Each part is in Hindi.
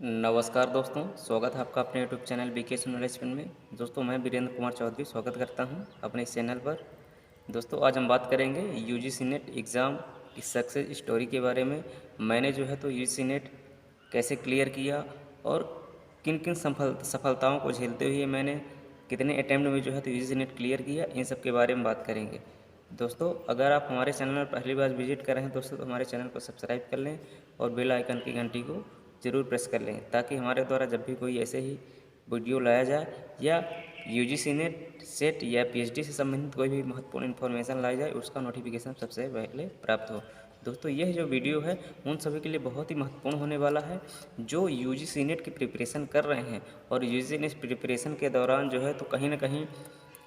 नमस्कार दोस्तों, स्वागत है आपका अपने यूट्यूब चैनल बीके नॉलेज में। दोस्तों मैं वीरेंद्र कुमार चौधरी स्वागत करता हूं अपने इस चैनल पर। दोस्तों आज हम बात करेंगे यूजीसी नेट एग्ज़ाम की सक्सेस स्टोरी के बारे में। मैंने जो है तो यूजीसी नेट कैसे क्लियर किया और किन किन सफलताओं को झेलते हुए मैंने कितने अटैम्प्ट में जो है तो यूजीसी नेट क्लियर किया, इन सब के बारे में बात करेंगे। दोस्तों अगर आप हमारे चैनल पर पहली बार विजिट कर रहे हैं दोस्तों, तो हमारे चैनल को सब्सक्राइब कर लें और बेल आइकन की घंटी को ज़रूर प्रेस कर लें, ताकि हमारे द्वारा जब भी कोई ऐसे ही वीडियो लाया जाए या यूजीसी नेट सेट या पीएचडी से संबंधित कोई भी महत्वपूर्ण इन्फॉर्मेशन लाई जाए, उसका नोटिफिकेशन सबसे पहले प्राप्त हो। दोस्तों यह जो वीडियो है उन सभी के लिए बहुत ही महत्वपूर्ण होने वाला है जो यूजीसी नेट की प्रिपरेशन कर रहे हैं और यूजीसी नेट प्रिपरेशन के दौरान जो है तो कहीं ना कहीं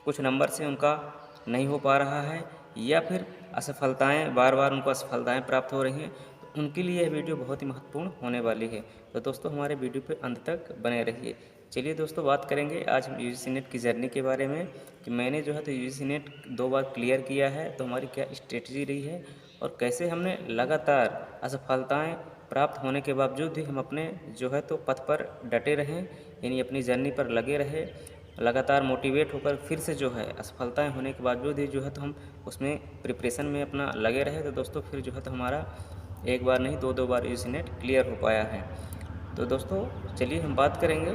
कुछ नंबर से उनका नहीं हो पा रहा है या फिर असफलताएं बार बार उनको असफलताएं प्राप्त हो रही हैं, तो उनके लिए यह वीडियो बहुत ही महत्वपूर्ण होने वाली है। तो दोस्तों हमारे वीडियो पे अंत तक बने रहिए। चलिए दोस्तों बात करेंगे आज हम यूजीसी नेट की जर्नी के बारे में कि मैंने जो है तो यूजीसी नेट 2 बार क्लियर किया है, तो हमारी क्या स्ट्रेटजी रही है और कैसे हमने लगातार असफलताएँ प्राप्त होने के बावजूद भी हम अपने जो है तो पथ पर डटे रहें, यानी अपनी जर्नी पर लगे रहे, लगातार मोटिवेट होकर फिर से जो है असफलताएं होने के बावजूद ही जो है तो हम उसमें प्रिपरेशन में अपना लगे रहे। तो दोस्तों फिर जो है तो हमारा एक बार नहीं दो बार यूजीसी नेट क्लियर हो पाया है। तो दोस्तों चलिए हम बात करेंगे।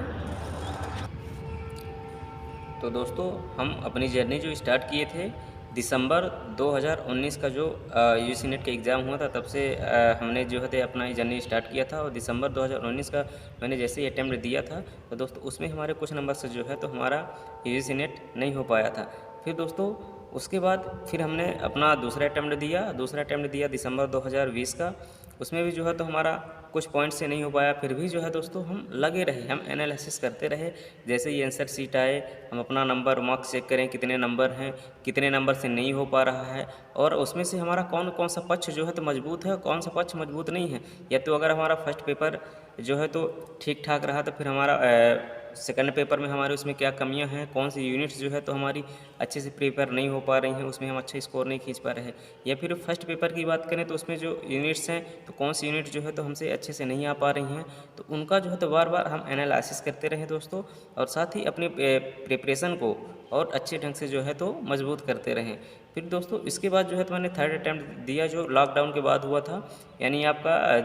तो दोस्तों हम अपनी जर्नी जो स्टार्ट किए थे दिसंबर 2019 का जो यूजीसी नेट का एग्ज़ाम हुआ था, तब से हमने जो है अपना ये जर्नी स्टार्ट किया था। और दिसंबर 2019 का मैंने जैसे ही अटैम्प्ट दिया था तो दोस्तों उसमें हमारे कुछ नंबर से जो है तो हमारा यूजीसी नेट नहीं हो पाया था। फिर दोस्तों उसके बाद फिर हमने अपना दूसरा अटैम्प्ट दिया दिसंबर 2020 का। उसमें भी जो है तो हमारा कुछ पॉइंट से नहीं हो पाया, फिर भी जो है दोस्तों हम लगे रहे, हम एनालिसिस करते रहे। जैसे ही आंसर शीट आए हम अपना नंबर मार्क्स चेक करें कितने नंबर हैं, कितने नंबर से नहीं हो पा रहा है और उसमें से हमारा कौन कौन सा पक्ष जो है तो मजबूत है, कौन सा पक्ष मजबूत नहीं है। या तो अगर हमारा फर्स्ट पेपर जो है तो ठीक ठाक रहा तो फिर हमारा सेकंड पेपर में हमारे उसमें क्या कमियां हैं, कौन सी यूनिट्स जो है तो हमारी अच्छे से प्रिपेयर नहीं हो पा रही हैं, उसमें हम अच्छा स्कोर नहीं खींच पा रहे हैं। या फिर फर्स्ट पेपर की बात करें तो उसमें जो यूनिट्स हैं तो कौन सी यूनिट जो है तो हमसे अच्छे से नहीं आ पा रही हैं, तो उनका जो है तो बार बार हम एनालिसिस करते रहे दोस्तों। और साथ ही अपनी प्रिपरेशन को और अच्छे ढंग से जो है तो मजबूत करते रहें। फिर दोस्तों इसके बाद जो है तो मैंने थर्ड अटैम्प्ट दिया जो लॉकडाउन के बाद हुआ था, यानी आपका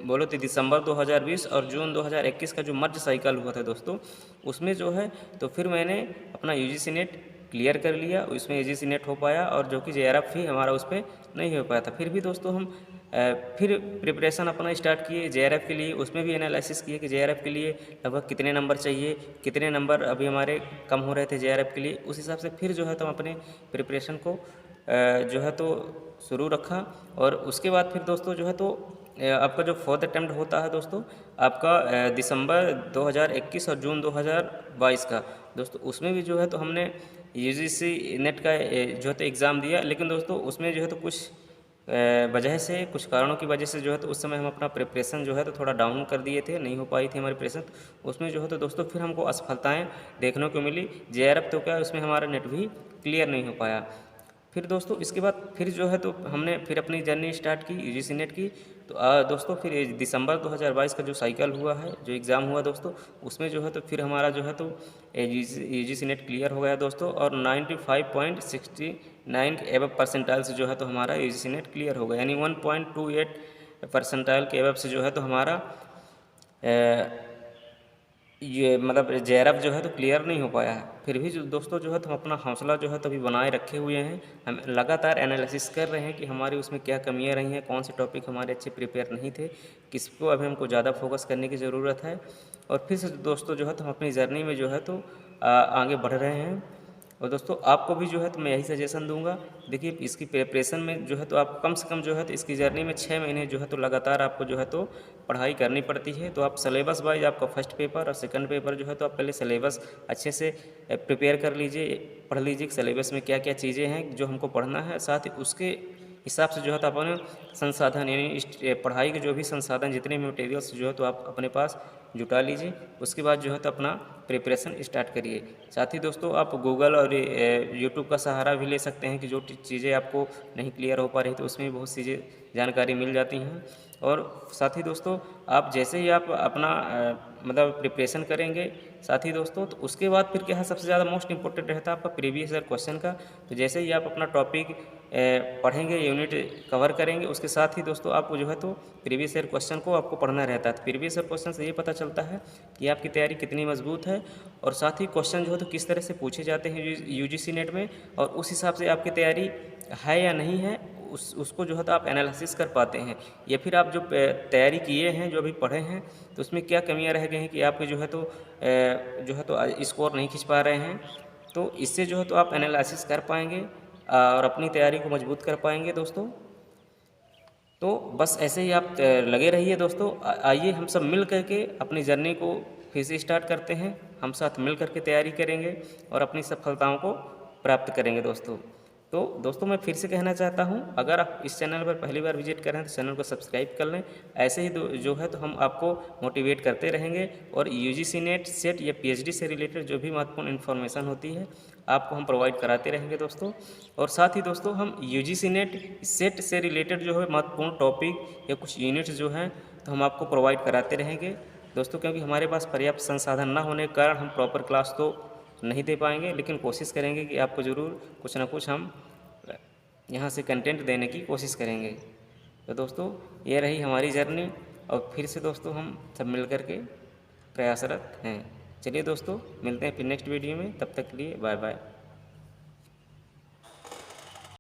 बोलो तो दिसंबर 2020 और जून 2021 का जो मर्ज साइकिल हुआ था दोस्तों, उसमें जो है तो फिर मैंने अपना यूजीसी नेट क्लियर कर लिया। उसमें यूजीसी नेट हो पाया और जो कि जेआरएफ भी हमारा उस पर नहीं हो पाया था। फिर भी दोस्तों हम फिर प्रिपरेशन अपना स्टार्ट किए जेआरएफ के लिए। उसमें भी एनालिसिस किए कि जेआरएफ के लिए लगभग कितने नंबर चाहिए, कितने नंबर अभी हमारे कम हो रहे थे जेआरएफ के लिए। उस हिसाब से फिर जो है तो हम अपने प्रिपरेशन को जो है तो शुरू रखा। और उसके बाद फिर दोस्तों जो है तो आपका जो फोर्थ अटैम्प्ट होता है दोस्तों आपका दिसंबर 2021 और जून 2022 का दोस्तों, उसमें भी जो है तो हमने यूजीसी नेट का जो है तो एग्ज़ाम दिया। लेकिन दोस्तों उसमें जो है तो कुछ वजह से, कुछ कारणों की वजह से जो है तो उस समय हम अपना प्रिपरेशन जो है तो थोड़ा डाउन कर दिए थे, नहीं हो पाई थी हमारी प्रिपरेशन। तो उसमें जो है तो दोस्तों फिर हमको असफलताएँ देखने को मिली। जेआरएफ तो क्या उसमें हमारा नेट भी क्लियर नहीं हो पाया। फिर दोस्तों इसके बाद फिर जो है तो हमने फिर अपनी जर्नी स्टार्ट की यूजीसी नेट की। तो दोस्तों फिर दिसंबर 2022 का जो साइकिल हुआ है, जो एग्ज़ाम हुआ दोस्तों, उसमें जो है तो फिर हमारा जो है तो यूजीसी नेट क्लियर हो गया दोस्तों। और 95.69 के एबव परसेंटाइल से जो है तो हमारा यूजीसी नेट क्लियर हो गया, यानी 1.28 परसेंटाइल के एबव से जो है तो हमारा ये मतलब जेआरएफ जो है तो क्लियर नहीं हो पाया है। फिर भी जो दोस्तों जो है तो हम अपना हौसला जो है तो अभी बनाए रखे हुए हैं। हम लगातार एनालिसिस कर रहे हैं कि हमारी उसमें क्या कमियां रही हैं, कौन से टॉपिक हमारे अच्छे प्रिपेयर नहीं थे, किसको अभी हमको ज़्यादा फोकस करने की ज़रूरत है। और फिर से दोस्तों जो है तो हम अपनी जर्नी में जो है तो आगे बढ़ रहे हैं। और दोस्तों आपको भी जो है तो मैं यही सजेशन दूंगा, देखिए इसकी प्रिपरेशन में जो है तो आप कम से कम जो है तो इसकी जर्नी में 6 महीने जो है तो लगातार आपको जो है तो पढ़ाई करनी पड़ती है। तो आप सिलेबस वाइज आपका फर्स्ट पेपर और सेकंड पेपर जो है तो आप पहले सिलेबस अच्छे से प्रिपेयर कर लीजिए, पढ़ लीजिए कि सिलेबस में क्या क्या चीज़ें हैं जो हमको पढ़ना है। साथ ही उसके हिसाब से जो है तो अपने संसाधन, यानी पढ़ाई के जो भी संसाधन, जितने भी मटेरियल्स जो है तो आप अपने पास जुटा लीजिए। उसके बाद जो है तो अपना प्रिपरेशन स्टार्ट करिए। साथ ही दोस्तों आप गूगल और यूट्यूब का सहारा भी ले सकते हैं कि जो चीज़ें आपको नहीं क्लियर हो पा रही तो उसमें भी बहुत चीज़ें जानकारी मिल जाती हैं। और साथ ही दोस्तों आप जैसे ही आप अपना मतलब प्रिपरेशन करेंगे साथ ही दोस्तों, तो उसके बाद फिर क्या है, सबसे ज़्यादा मोस्ट इंपॉर्टेंट रहता है आपका प्रीवियस ईयर क्वेश्चन का। तो जैसे ही आप अपना टॉपिक पढ़ेंगे, यूनिट कवर करेंगे, उसके साथ ही दोस्तों आपको जो है तो प्रीवियस ईयर क्वेश्चन को आपको पढ़ना रहता है। तो प्रीवियस ईयर क्वेश्चन से ये पता चलता है कि आपकी तैयारी कितनी मजबूत है, और साथ ही क्वेश्चन जो है तो किस तरह से पूछे जाते हैं यूजीसी नेट में, और उस हिसाब से आपकी तैयारी है या नहीं है, उसको जो है तो आप एनालिसिस कर पाते हैं। या फिर आप जो तैयारी किए हैं, जो अभी पढ़े हैं, तो उसमें क्या कमियां रह गई हैं कि आपके जो है तो स्कोर नहीं खींच पा रहे हैं। तो इससे जो है तो आप एनालिसिस कर पाएंगे और अपनी तैयारी को मजबूत कर पाएंगे दोस्तों। तो बस ऐसे ही आप लगे रहिए दोस्तों। आइए हम सब मिल करके अपनी जर्नी को फिर से स्टार्ट करते हैं। हम साथ मिल करके तैयारी करेंगे और अपनी सफलताओं को प्राप्त करेंगे दोस्तों। तो दोस्तों मैं फिर से कहना चाहता हूं, अगर आप इस चैनल पर पहली बार विजिट कर रहे हैं तो चैनल को सब्सक्राइब कर लें। ऐसे ही जो है तो हम आपको मोटिवेट करते रहेंगे, और यूजीसी नेट, सेट या पीएचडी से रिलेटेड जो भी महत्वपूर्ण इन्फॉर्मेशन होती है आपको हम प्रोवाइड कराते रहेंगे दोस्तों। और साथ ही दोस्तों हम यूजीसी नेट, सेट से रिलेटेड जो है महत्वपूर्ण टॉपिक या कुछ यूनिट्स जो हैं तो हम आपको प्रोवाइड कराते रहेंगे दोस्तों, क्योंकि हमारे पास पर्याप्त संसाधन ना होने के कारण हम प्रॉपर क्लास तो नहीं दे पाएंगे, लेकिन कोशिश करेंगे कि आपको ज़रूर कुछ ना कुछ हम यहाँ से कंटेंट देने की कोशिश करेंगे। तो दोस्तों ये रही हमारी जर्नी, और फिर से दोस्तों हम सब मिल कर के प्रयासरत हैं। चलिए दोस्तों, मिलते हैं फिर नेक्स्ट वीडियो में, तब तक के लिए बाय बाय।